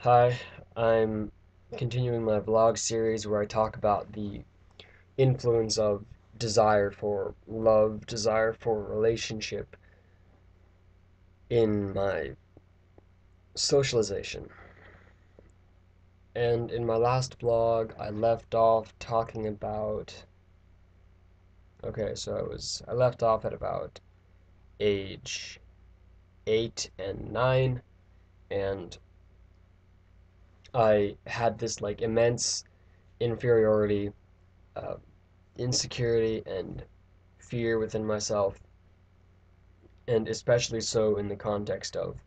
Hi, I'm continuing my vlog series where I talk about the influence of desire for love, desire for relationship in my socialization. And in my last vlog, I left off talking about I left off at about age 8 and 9, and I had this like immense inferiority, uh, insecurity, and fear within myself, and especially so in the context of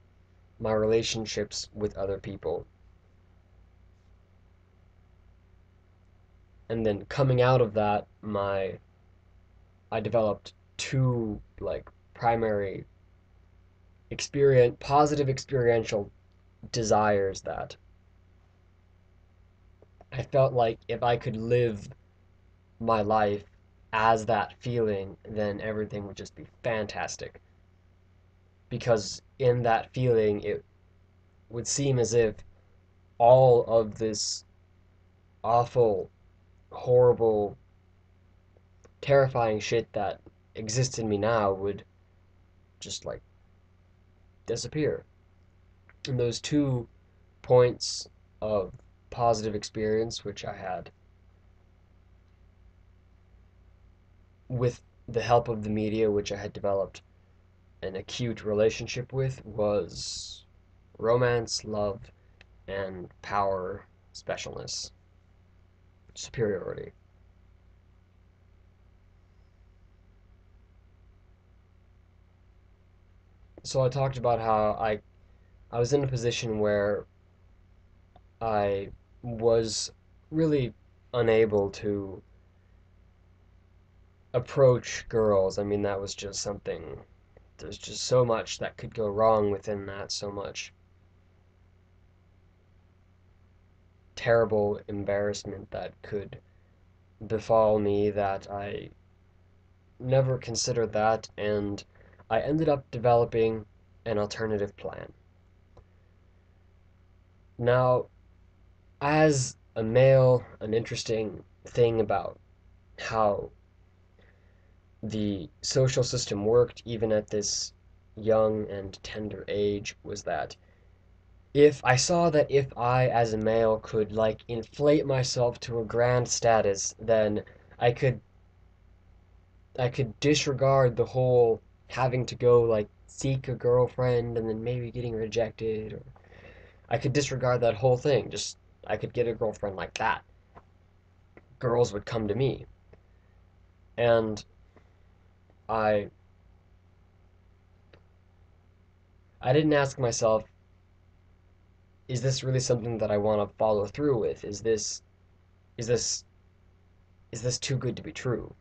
my relationships with other people. And then coming out of that, my I developed two like primary positive experiential desires that I felt like if I could live my life as that feeling, then everything would just be fantastic. Because in that feeling, it would seem as if all of this awful, horrible, terrifying shit that exists in me now would just like disappear. And those two points of positive experience, which I had with the help of the media, which I had developed an acute relationship with, was romance, love, and power, specialness, superiority. So I talked about how I was in a position where I was really unable to approach girls. I mean, that was just something, there's just so much that could go wrong within that, so much terrible embarrassment that could befall me that I never considered that, and I ended up developing an alternative plan. Now, as a male, an interesting thing about how the social system worked, even at this young and tender age, was that if I saw that if I, as a male, could like inflate myself to a grand status, then I could I could disregard the whole having to go like seek a girlfriend and then maybe getting rejected, or I could disregard that whole thing. Just I could get a girlfriend like that. Girls would come to me. And I I didn't ask myself, is this really something that I want to follow through with? Is this is this too good to be true?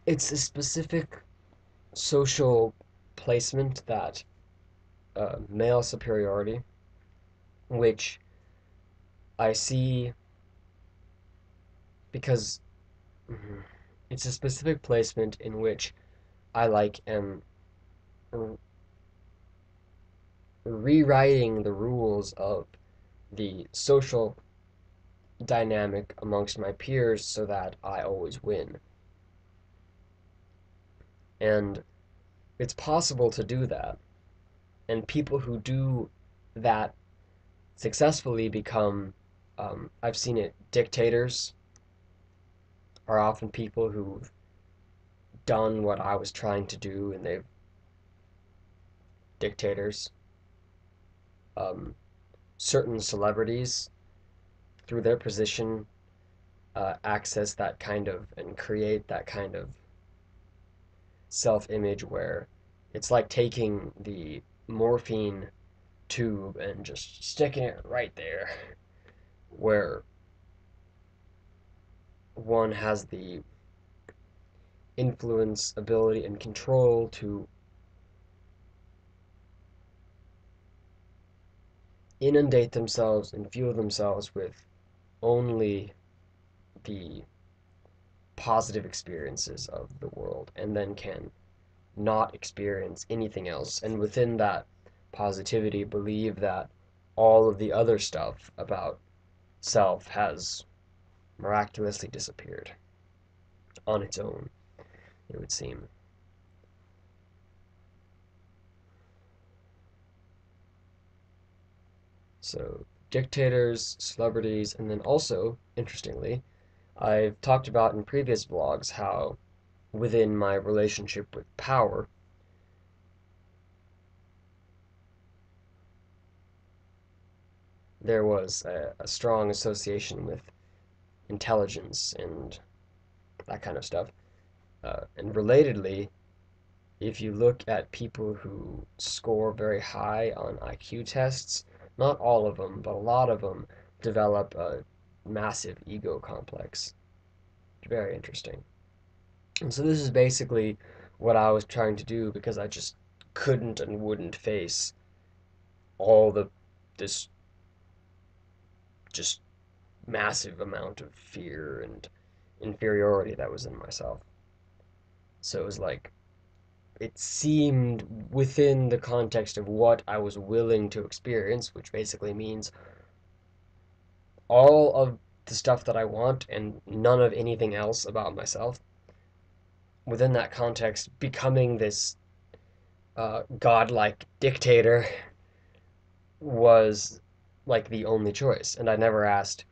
It's a specific social placement that male superiority, which I see because it's a specific placement in which I like am rewriting the rules of the social dynamic amongst my peers so that I always win. And it's possible to do that. And people who do that successfully become, I've seen it, dictators are often people who've done what I was trying to do, and they've dictators. Um, Certain celebrities, through their position, access that kind of and create that kind of self image where it's like taking the morphine tube and just sticking it right there, where one has the influence, ability, and control to inundate themselves and fuel themselves with only the positive experiences of the world and then can not experience anything else. And within that positivity, believe that all of the other stuff about self has miraculously disappeared on its own, it would seem. So, dictators, celebrities, and then also, interestingly, I've talked about in previous vlogs how within my relationship with power, there was a strong association with intelligence and that kind of stuff. And relatedly, if you look at people who score very high on IQ tests, not all of them, but a lot of them develop a massive ego complex. Very interesting. And so this is basically what I was trying to do because I just couldn't and wouldn't face all the this just massive amount of fear and inferiority that was in myself. So it was like it seemed within the context of what I was willing to experience, which basically means all of the stuff that I want and none of anything else about myself. Within that context, becoming this godlike dictator was like the only choice. And I never asked,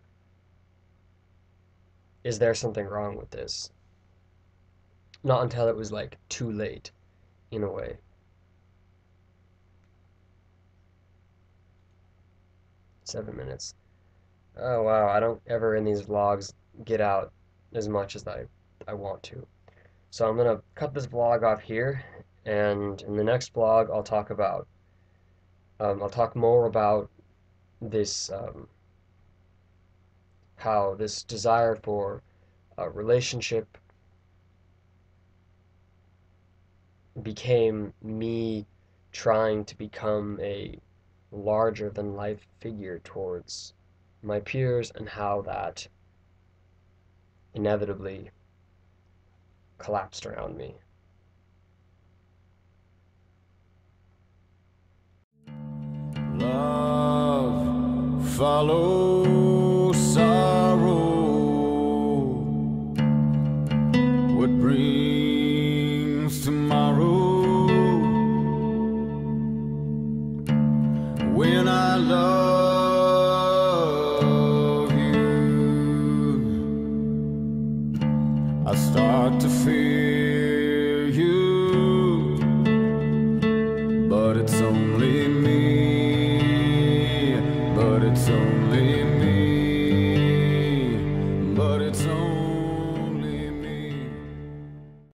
is there something wrong with this? Not until it was like too late, in a way. 7 minutes. Oh wow, I don't ever in these vlogs get out as much as I want to. So I'm gonna cut this vlog off here, and in the next vlog I'll talk more about this how this desire for a relationship became me trying to become a larger than life figure towards my peers and how that inevitably collapsed around me. Love follows sorrow. What brings tomorrow?